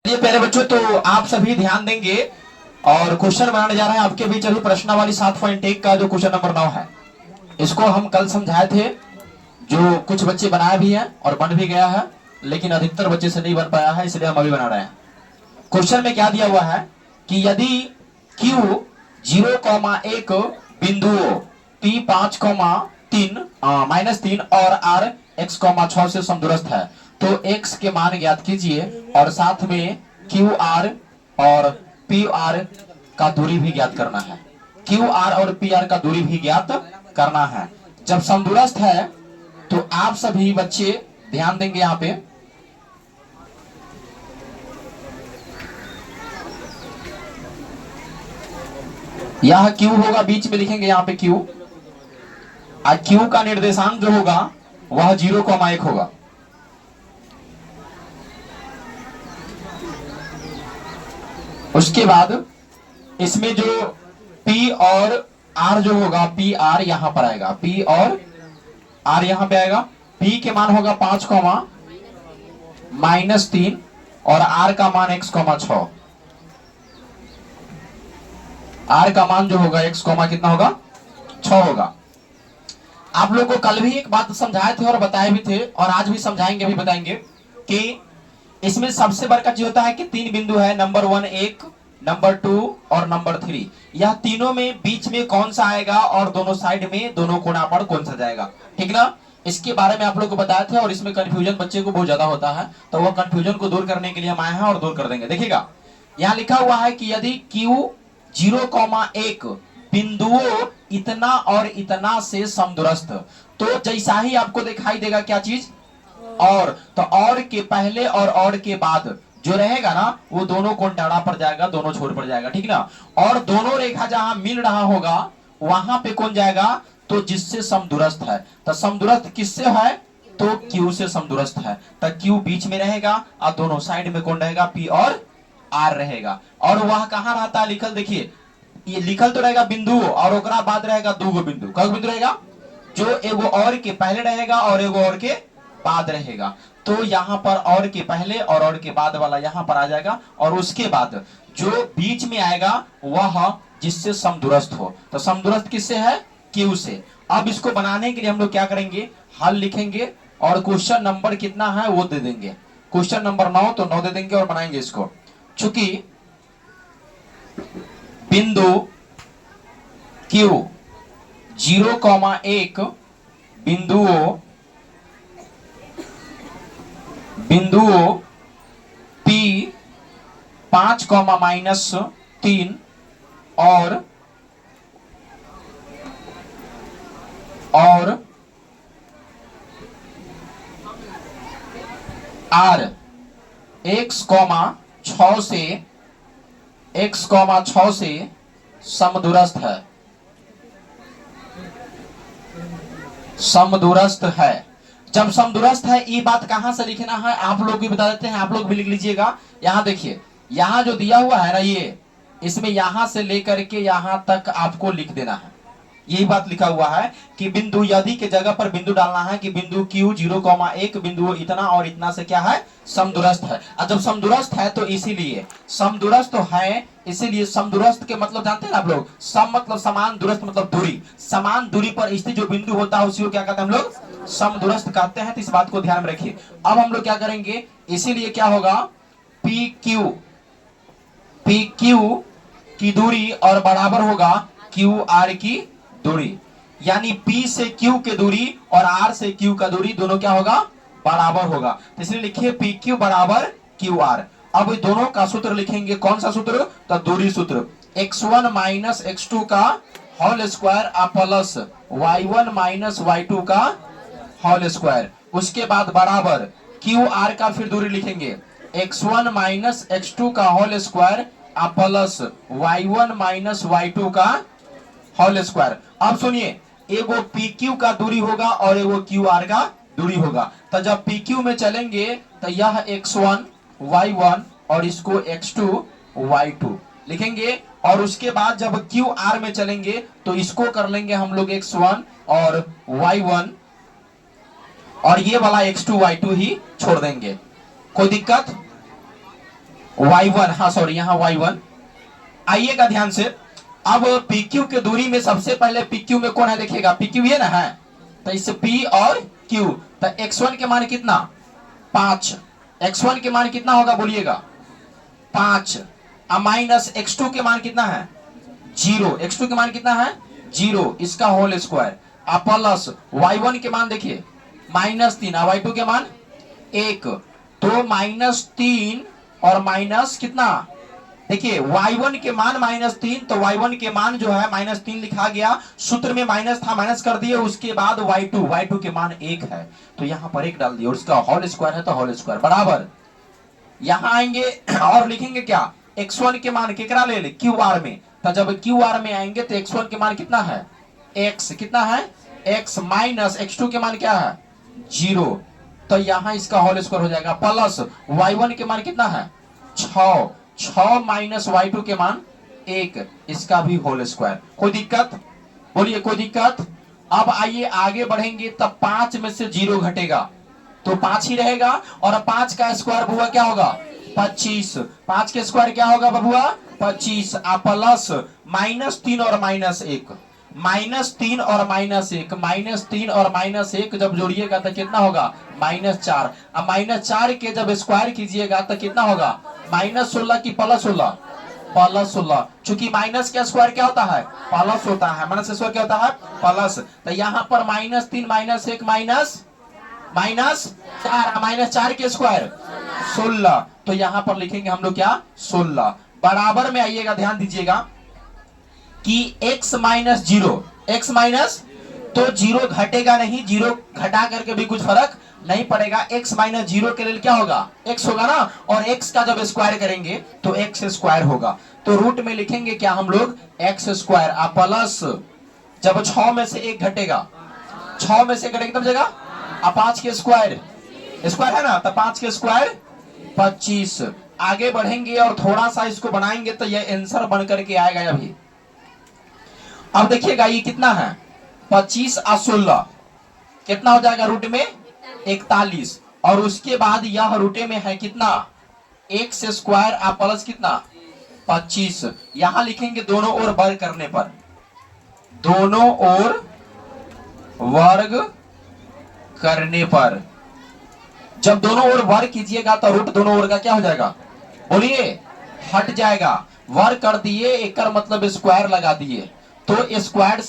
ये प्यारे बच्चों, तो आप सभी ध्यान देंगे और क्वेश्चन बनाने जा रहे हैं आपके बीच अभी प्रश्नावली 7.1 का जो क्वेश्चन नंबर 9 है। इसको हम कल समझाए थे, जो कुछ बच्चे बनाए भी हैं और बन भी गया है, लेकिन अधिकतर बच्चे से नहीं बन पाया है, इसलिए हम अभी बना रहे हैं। क्वेश्चन में क्या दिया हुआ है कि यदि Q 0,1 बिंदुओं P 5,3 -3 और R x,6 से समदूरस्थ है, तो x के मान ज्ञात कीजिए और साथ में QR और PR का दूरी भी ज्ञात करना है। QR और PR का दूरी भी ज्ञात करना है। जब समदूरस्थ है तो आप सभी बच्चे ध्यान देंगे यहाँ पे, यह Q होगा, बीच में लिखेंगे यहाँ पे Q, और Q का निर्देशांक जो होगा वह 0,1 होगा। उसके बाद इसमें जो P और R जो होगा, PR यहां पर आएगा, P और R यहां पे आएगा। P के मान होगा 5, -3 और R का मान x,6। R का मान जो होगा x, कितना होगा, 6 होगा। आप लोग को कल भी एक बात समझाए थे और बताए भी थे, और आज भी समझाएंगे, भी बताएंगे कि इसमें सबसे बड़ा चीज होता है कि 3 बिंदु है, नंबर 1 1, नंबर 2 और नंबर 3। यह तीनों में बीच में कौन सा आएगा और दोनों साइड में, दोनों कोना पर कौन सा जाएगा, ठीक ना। इसके बारे में आप लोग को बताए थे, और इसमें कंफ्यूजन बच्चे को बहुत ज्यादा होता है, तो वह कंफ्यूजन को दूर करने के लिए हम आए हैं और दूर कर देंगे। देखिएगा, यहाँ लिखा हुआ है कि यदि Q 0,1 बिंदुओं इतना और इतना से समदूरस्थ, तो जैसा ही आपको दिखाई देगा क्या चीज, और, तो और के पहले और के बाद जो रहेगा ना, वो दोनों कोण टाड़ा पर जाएगा, दोनों छोर पर जाएगा, ठीक ना। और दोनों रेखा जहां मिल रहा होगा वहां पे कौन जाएगा, तो जिससे समदूरस्थ है। तो समदूरस्थ किससे है, तो Q से समदूरस्थ है, तो Q बीच में रहेगा और दोनों साइड में कौन रहेगा, P और R रहेगा। और वह कहां रहता है लिखल, देखिए ये लिखल तो रहेगा बिंदु, और ओकरा बाद रहेगा 2 बिंदु। कई बिंदु रहेगा, जो एगो और के पहले रहेगा और एगो और के बाद रहेगा। तो यहाँ पर और के पहले और के बाद वाला यहाँ पर आ जाएगा, और उसके बाद जो बीच में आएगा वह जिससे समदूरस्थ हो। तो समदूरस्थ किससे है, Q से। अब इसको बनाने के लिए हम लोग क्या करेंगे, हल लिखेंगे और क्वेश्चन नंबर कितना है वो दे देंगे। क्वेश्चन नंबर 9 तो 9 दे देंगे और बनाएंगे इसको। चूंकि बिंदु Q 0,1 बिंदुओं P 5, -3 और R x,6 से समदूरस्थ है, समदूरस्थ है। जब समदूरस्थ है, ये बात कहां से लिखना है आप लोग भी बता देते हैं, आप लोग भी लिख लीजिएगा। यहां देखिए, यहां जो दिया हुआ है ना, ये इसमें यहां से लेकर के यहां तक आपको लिख देना है। यही बात लिखा हुआ है कि बिंदु, यदि के जगह पर बिंदु डालना है कि बिंदु Q 0,1 बिंदु इतना और इतना से क्या है, समदूरस्थ है। और जब समदूरस्थ है तो इसीलिए समदूरस्थ है, इसीलिए समदूरस्थ के मतलब जानते हैं आप लोग, सम मतलब समान, दूरस्थ मतलब दूरी। समान दूरी पर स्थित जो बिंदु होता है उसी को क्या कहते हैं हम लोग, समदूरस्थ कहते हैं। तो इस बात को ध्यान में रखिए। अब हम लोग क्या करेंगे, इसीलिए क्या होगा, PQ की दूरी और बराबर होगा QR की दूरी, यानी P से Q की दूरी और R से Q का दूरी दोनों क्या होगा, बराबर होगा। तो इसलिए लिखिए PQ बराबर QR। अब दोनों का सूत्र लिखेंगे, कौन सा सूत्र, तो दूरी सूत्र, x1 - x2 का whole square plus y1 - y2 का होल स्क्वायर। उसके बाद बराबर QR का फिर दूरी लिखेंगे, x1 - x2 का whole square plus y1 - y2 का होल स्क्वायर। अब सुनिए, एगो PQ का दूरी होगा और एगो QR का दूरी होगा। तो जब PQ में चलेंगे तो यह x1 y1 और इसको x2 y2 लिखेंगे, और उसके बाद जब QR में चलेंगे तो इसको कर लेंगे हम लोग x1 और y1, और ये वाला x2 y2 ही छोड़ देंगे। कोई दिक्कत, y1, हाँ सॉरी यहाँ y1। आइएगा ध्यान से, अब PQ के दूरी में सबसे पहले PQ में कौन है देखिएगा, PQ ये ना है, तो इससे P और Q, तो x1 के मान कितना 5, x1 के मान कितना होगा बोलिएगा 5, माइनस x2 के मान कितना है 0, x2 के मान कितना है 0, इसका होल स्क्वायर, प्लस y1 के मान देखिए -3, y2 के मान 1, तो -3 और माइनस कितना, देखिए y1 के मान -3, तो y1 के मान जो है -3 लिखा गया, सूत्र में माइनस था माइनस कर दिए, उसके बाद y2 के मान 1 है, तो यहां पर 1 डाल दिए और उसका होल स्क्वायर है तो होल स्क्वायर बराबर, यहां आएंगे और लिखेंगे क्या, x1 के मान केकरा ले ले QR में, तो जब QR में आएंगे तो x1 के मान कितना है x, कितना है x, माइनस x2 के मान क्या है 0, तो यहां इसका होल स्क्वायर हो जाएगा, प्लस y1 के मान कितना है 6 माइनस y2 के मान 1, इसका भी होल स्क्वायर, कोई दिक्कत बोलिए, कोई दिक्कत। अब आइए आगे बढ़ेंगे, तब 5 में से 0 घटेगा तो 5 ही रहेगा, और 5 का स्क्वायर बबुआ क्या होगा 25, 5 के स्क्वायर क्या होगा बबुआ 25, प्लस -3 और -1, -3 और -1, -3 और -1 जब जोड़िएगा तो कितना होगा -4, अब -4 के जब स्क्वायर कीजिएगा तो कितना होगा -16 की +16, +16, चूंकि माइनस का स्क्वायर क्या होता है प्लस होता है, माइनस स्क्वायर क्या होता है प्लस, तो यहाँ पर -3 -1 -4 के स्क्वायर 16, तो यहां पर लिखेंगे हम लोग क्या 16, बराबर में आइएगा ध्यान दीजिएगा कि x माइनस 0, x माइनस, तो 0 घटेगा नहीं, 0 घटा करके भी कुछ फर्क नहीं पड़ेगा, x माइनस 0 के लिए क्या होगा x होगा ना, और x का जब स्क्वायर करेंगे तो x स्क्वायर होगा, तो रूट में लिखेंगे क्या हम लोग x स्क्वायर, प्लस जब 6 में से 1 घटेगा, 6 में से घटेगा तब जगह 5 के स्क्वायर, स्क्वायर है ना, तो 5 के स्क्वायर 25, आगे बढ़ेंगे और थोड़ा सा इसको बनाएंगे तो ये आंसर बन करके आएगा अभी। अब देखिएगा ये कितना है 25 और 16 कितना हो जाएगा रूट में 41, और उसके बाद यह रूटे में है कितना x स्क्वायर प्लस कितना 25, यहां लिखेंगे दोनों ओर वर्ग करने पर, दोनों ओर वर्ग करने पर, जब दोनों ओर वर्ग कीजिएगा तो रूट दोनों ओर का क्या हो जाएगा बोलिए हट जाएगा, वर्ग कर दिए एक मतलब स्क्वायर लगा दिए, तो स्क्वायर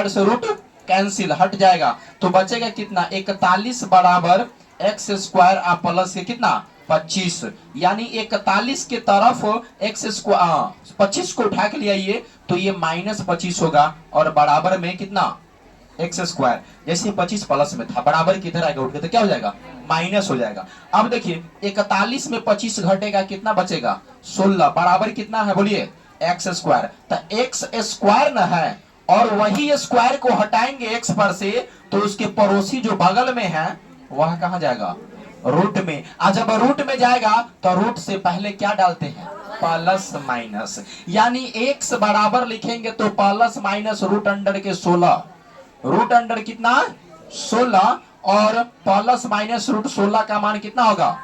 से रूट कैंसिल हट जाएगा, तो बचेगा कितना 41 बराबर x स्क्वायर प्लस के कितना 25, यानी 41 के तरफ x स्क्वायर 25 को उठा के ले आइए तो ये -25 होगा, और बराबर में कितना एक्स स्क्वायर, जैसे 25 प्लस में था बराबर किधर आएगा उठ के तो क्या हो जाएगा माइनस हो जाएगा। अब देखिए 41 में 25 घटेगा कितना बचेगा 16, बराबर कितना है बोलिए एक्स स्क्वायर, तो एक्स स्क्वायर न है, और वही स्क्वायर को हटाएंगे एक्स पर से तो उसके पड़ोसी जो बगल में है वह कहां जाएगा रूट में, और जब रूट में जाएगा तो रूट से पहले क्या डालते हैं प्लस माइनस, यानी एक्स बराबर लिखेंगे तो प्लस माइनस रूट अंडर के 16, रूट अंडर कितना 16, और प्लस माइनस रूट 16 का मान कितना होगा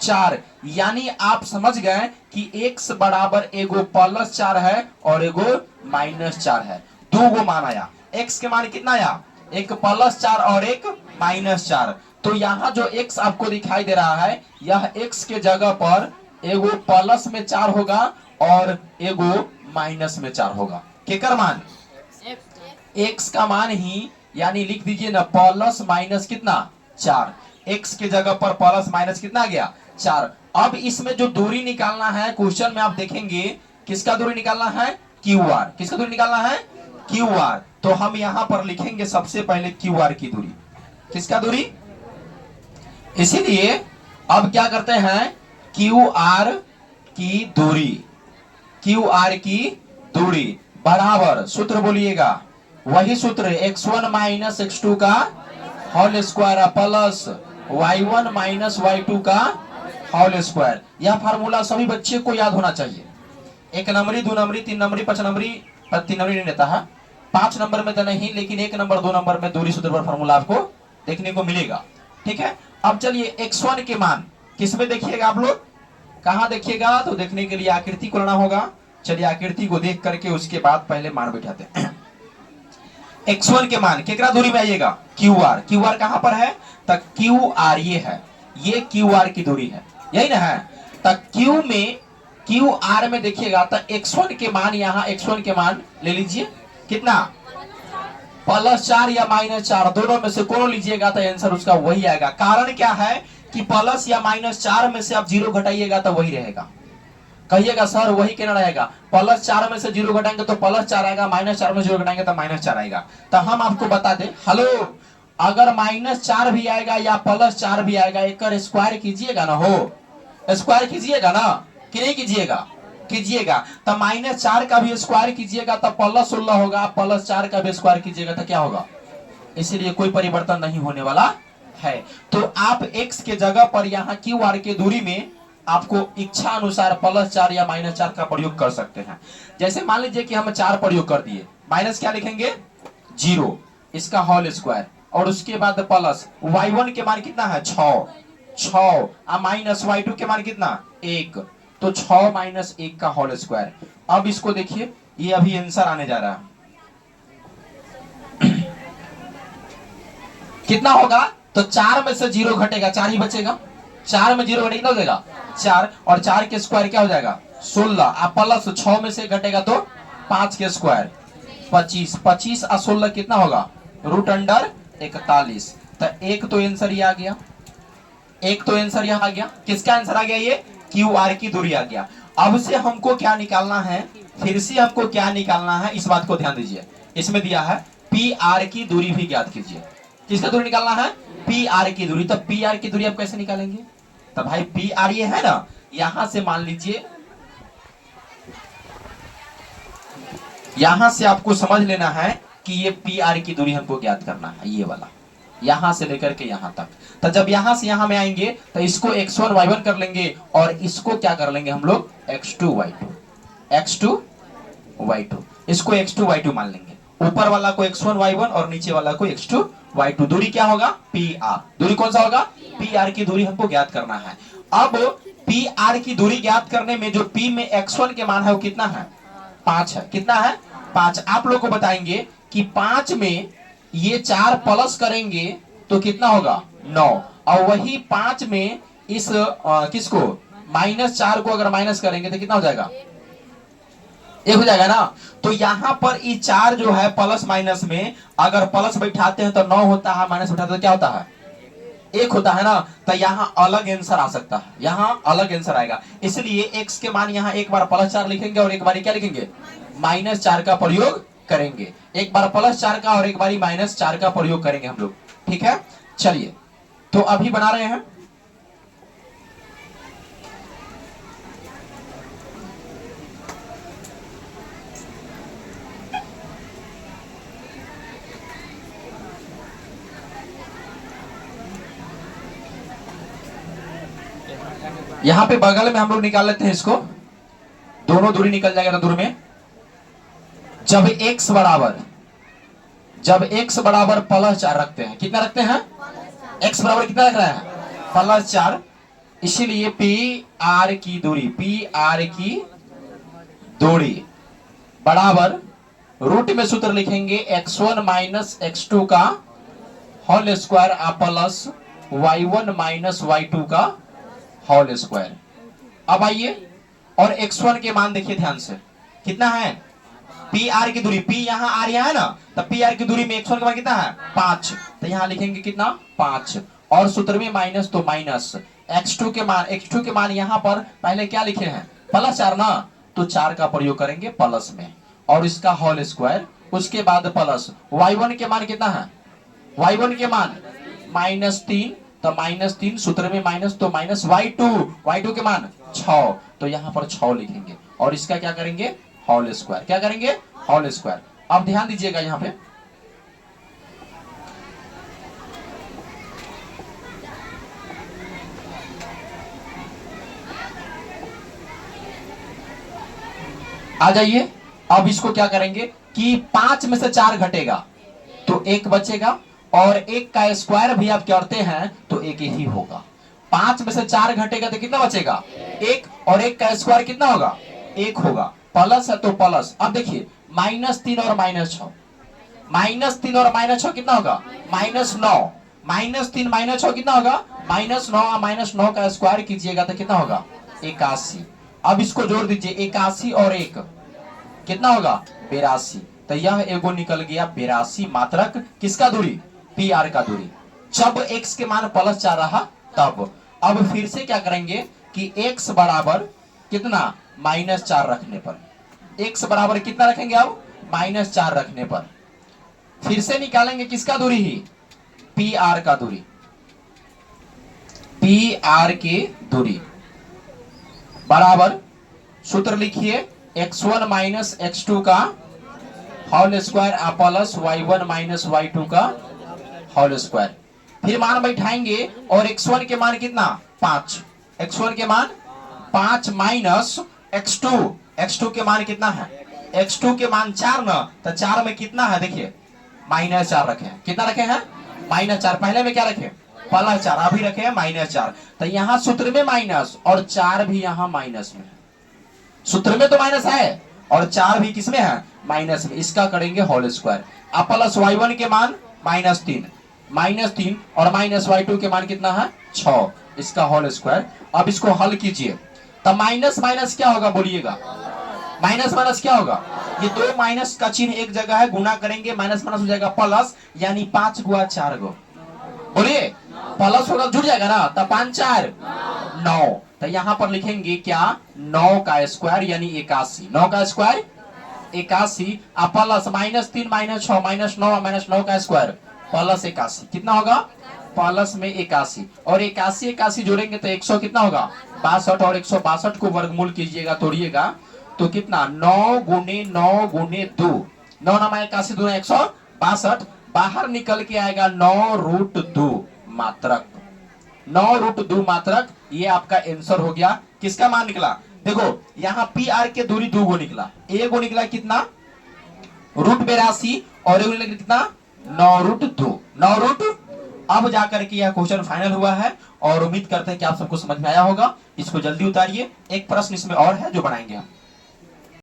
4, यानी आप समझ गए कि x बराबर एगो +4 है और एगो -4 है, दो गो मान आया, x के मान कितना आया एक +4 और एक -4, तो यहाँ जो x आपको दिखाई दे रहा है यह x के जगह पर एगो प्लस में 4 होगा और एगो माइनस में 4 होगा, केकर मान x का मान ही, यानी लिख दीजिए ना प्लस माइनस कितना 4, x के जगह पर प्लस माइनस कितना आ गया 4। अब इसमें जो दूरी निकालना है क्वेश्चन में आप देखेंगे किसका दूरी निकालना है QR, किसका दूरी निकालना है QR, तो हम यहां पर लिखेंगे सबसे पहले QR की दूरी, किसका दूरी, इसीलिए अब क्या करते हैं QR की दूरी, QR की दूरी बराबर सूत्र बोलिएगा वही सूत्र x1 माइनस x2 का whole square plus y1 minus y2 का होल स्क्वायर, यह फार्मूला सभी बच्चे को याद होना चाहिए, 1 नंबरी 2 नंबरी 3 नंबरी 5 नंबरी 3 नंबरी नहीं रहता है, 5 नंबर में तो नहीं, लेकिन 1 नंबर 2 नंबर में दूरी सूत्र पर फार्मूला आपको देखने को मिलेगा, ठीक है। अब चलिए x1 के मान किसमें देखिएगा आप लोग कहां देखिएगा, तो देखने के लिए आकृति को लेना होगा। चलिए आकृति को देख करके उसके बाद पहले मान बैठाते हैं। x1 के मान कितना दूरी में आइएगा, QR। QR कहां पर है, तक QR ये है, ये QR की दूरी है, यही ना है। तक Q में, QR में देखिएगा तो x1 के मान, यहां x1 के मान ले लीजिए कितना, +4 या -4 दोनों में से कोनो लीजिएगा तो आंसर उसका वही आएगा। कारण क्या है कि प्लस या -4 में से आप 0 घटाइएगा तो वही रहेगा। कहिएगा सर वही क्या रहेगा, +4 में से 0 घटाएंगे तो +4 आएगा, -4 में 0 घटाएंगे तो -4 आएगा। तो हम आपको बता दें, हेलो, अगर -4 भी आएगा या +4 भी आएगा, एक स्क्वायर कीजिएगा ना, हो स्क्वायर कीजिएगा ना कि नहीं कीजिएगा, कीजिएगा। तो -4 का भी स्क्वायर कीजिएगा तो +16 होगा, +4 का भी स्क्वायर कीजिएगा तो क्या होगा, इसलिए कोई परिवर्तन नहीं होने वाला है। तो आप x के जगह पर यहाँ QR के दूरी में आपको इच्छा अनुसार +4 या -4 का प्रयोग कर सकते हैं। जैसे मान लीजिए कि हम 4 प्रयोग कर दिए, माइनस क्या लिखेंगे 0, इसका होल स्क्वायर, और उसके बाद प्लस y1 के मान कितना है 6 माइनस y2 के मान कितना 1, तो 6 - 1 का होल स्क्वायर। अब इसको देखिए, ये अभी आंसर आने जा रहा है कितना होगा, तो 4 में से 0 घटेगा, 4 ही बचेगा, 4 में 0 घटेगा कितना हो जाएगा 4, और 4 के स्क्वायर क्या हो जाएगा 16, आप प्लस 6 में से घटेगा तो 5 के स्क्वायर 25, 25 और 16 कितना होगा √41। तो एक तो आंसर ये आ गया, एक तो आंसर यहां आ गया। किसका आंसर आ गया, ये QR की दूरी आ गया। अब से हमको क्या निकालना है, फिर से हमको क्या निकालना है, इस बात को ध्यान दीजिए। इसमें दिया है PR की दूरी भी ज्ञात कीजिए। किसका दूरी निकालना है, PR की दूरी। तो PR की दूरी आप कैसे निकालेंगे, तो भाई PR ये है ना, यहां से मान लीजिए, यहां से आपको समझ लेना है कि ये PR की दूरी हमको ज्ञात करना है, ये वाला यहां से लेकर के यहां तक। तो जब यहां से यहां में आएंगे तो इसको x1 y1 कर लेंगे, और इसको क्या कर लेंगे हम लोग x2 y2, इसको x2 y2 मान लेंगे। ऊपर वाला को x1 y1 और नीचे वाला को x2 y2। दूरी क्या होगा PR, दूरी कौन सा होगा PR की दूरी हमको ज्ञात करना है। अब PR की दूरी ज्ञात करने में जो P में x1 के मान है वो कितना है 5 है, कितना है 5। आप लोग को बताएंगे कि 5 में ये 4 प्लस करेंगे तो कितना होगा 9, और वही 5 में इस किसको -4 को अगर माइनस करेंगे तो कितना हो जाएगा 1 हो जाएगा ना। तो यहां पर ये 4 जो है प्लस माइनस में अगर प्लस बैठाते हैं तो 9 होता है, माइनस बैठाते हैं तो क्या होता है 1 होता है ना। तो यहाँ अलग आंसर आ सकता है, यहाँ अलग आंसर आएगा। इसलिए x के मान यहाँ एक बार +4 लिखेंगे और एक बार क्या लिखेंगे -4 का प्रयोग करेंगे। एक बार +4 का और एक बार -4 का प्रयोग करेंगे हम लोग, ठीक है। चलिए तो अभी बना रहे हैं, यहां पे बगल में हम लोग निकाल लेते हैं इसको, दोनों दूरी निकल जाएगा ना दूर में। जब x बराबर +4 रखते हैं, कितना रखते हैं x बराबर कितना रख रहे हैं +4, इसीलिए PR की दूरी बराबर रूट में सूत्र लिखेंगे x1 - x2 का whole square plus y1 - y2 का होल स्क्वायर। अब आइए और x1 के मान देखिए ध्यान से, कितना है PR की दूरी, P यहाँ आ रहा है ना, तो PR की दूरी में x1 के मान कितना है 5, तो यहाँ लिखेंगे कितना 5, और सूत्र में माइनस तो माइनस x2 के मान यहाँ पर पहले क्या लिखे हैं +4 ना, तो 4 का प्रयोग करेंगे प्लस में और इसका होल स्क्वायर, उसके बाद प्लस y1 के मान कितना है, y1 के मान -3, तो -3 सूत्र में माइनस तो माइनस y2 के मान 6, तो यहाँ पर 6 लिखेंगे और इसका क्या करेंगे होल स्क्वायर, क्या करेंगे होल स्क्वायर। अब ध्यान दीजिएगा यहाँ पे, आ जाइए। अब इसको क्या करेंगे कि 5 में से 4 घटेगा तो 1 बचेगा, और 1 का स्क्वायर भी आप करते हैं तो 1 ही होगा। 5 में से 4 घटेगा तो कितना बचेगा एक, और एक का स्क्वायर कितना होगा, एक होगा, प्लस है तो प्लस। अब देखिए -3 और -6, -3 और -6 कितना होगा, -9, -3 -6 कितना होगा, -9, -9 का स्क्वायर कीजिएगा तो कितना होगा, 81। अब इसको जोड़ दीजिए, 81 और 1 कितना होगा, 82। तो यह एगो निकल गया 82 मात्रक किसका दूरी, पी आर का दूरी, जब x के मान +4 रहा तब। अब फिर से क्या करेंगे कि x बराबर कितना, -4 रखने पर, x बराबर कितना रखेंगे, अब -4 रखने पर फिर से निकालेंगे किसका दूरी ही, पी आर का दूरी, पी आर की दूरी बराबर, सूत्र लिखिए x1 माइनस x2 का whole square plus y1 minus y2 का होल स्क्वायर। फिर मान बैठाएंगे और x1 के मान कितना, 5, x1 के मान 5 माइनस x2, x2 के मान कितना है, x2 के मान 4 ना, तो 4 में कितना है देखिए, -4 रखे हैं, कितना रखे हैं, -4, पहले में क्या रखे, +4, अभी रखे हैं -4। तो यहाँ सूत्र में माइनस और 4 भी यहाँ माइनस में है, सूत्र में तो माइनस है और 4 भी किसमें है, माइनस में। इसका करेंगे होल स्क्वायर, अब प्लस y1 के मान -3, -3 और माइनस y2 के मान कितना है, 6, इसका होल स्क्वायर। अब इसको हल कीजिए तो माइनस माइनस क्या होगा बोलिएगा, माइनस माइनस क्या होगा, ये दो माइनस का चिन्ह एक जगह है, गुना करेंगे माइनस माइनस हो जाएगा प्लस, यानी 5 गुआ 4 गो, बोलिए प्लस होगा, जुड़ जाएगा ना, तो 5 4 9। तो यहां पर लिखेंगे क्या, 9 का स्क्वायर यानी 81, 9 का स्क्वायर 81, प्लस -3 -6 -9 -9 का स्क्वायर प्लस 81, कितना होगा, प्लस में 81, और 81 81 जोड़ेंगे तो 100 कितना होगा, 62, और 162 को वर्गमूल कीजिएगा, तोड़िएगा तो कितना, 9 गुने 9 गुने 2, 9 9 81 2 162, बाहर निकल के आएगा 9√2 मात्रक, 9√2 मात्रक। ये आपका आंसर हो गया, किसका मान निकला, देखो यहाँ पी आर के दूरी 2 गो निकला, एक गो निकला कितना, √82, और एक निकला कितना, 9√2, 9√। अब जाकर के यह क्वेश्चन फाइनल हुआ है और उम्मीद करते हैं कि आप सबको समझ में आया होगा। इसको जल्दी उतारिए, एक प्रश्न इसमें और है जो बनाएंगे हम।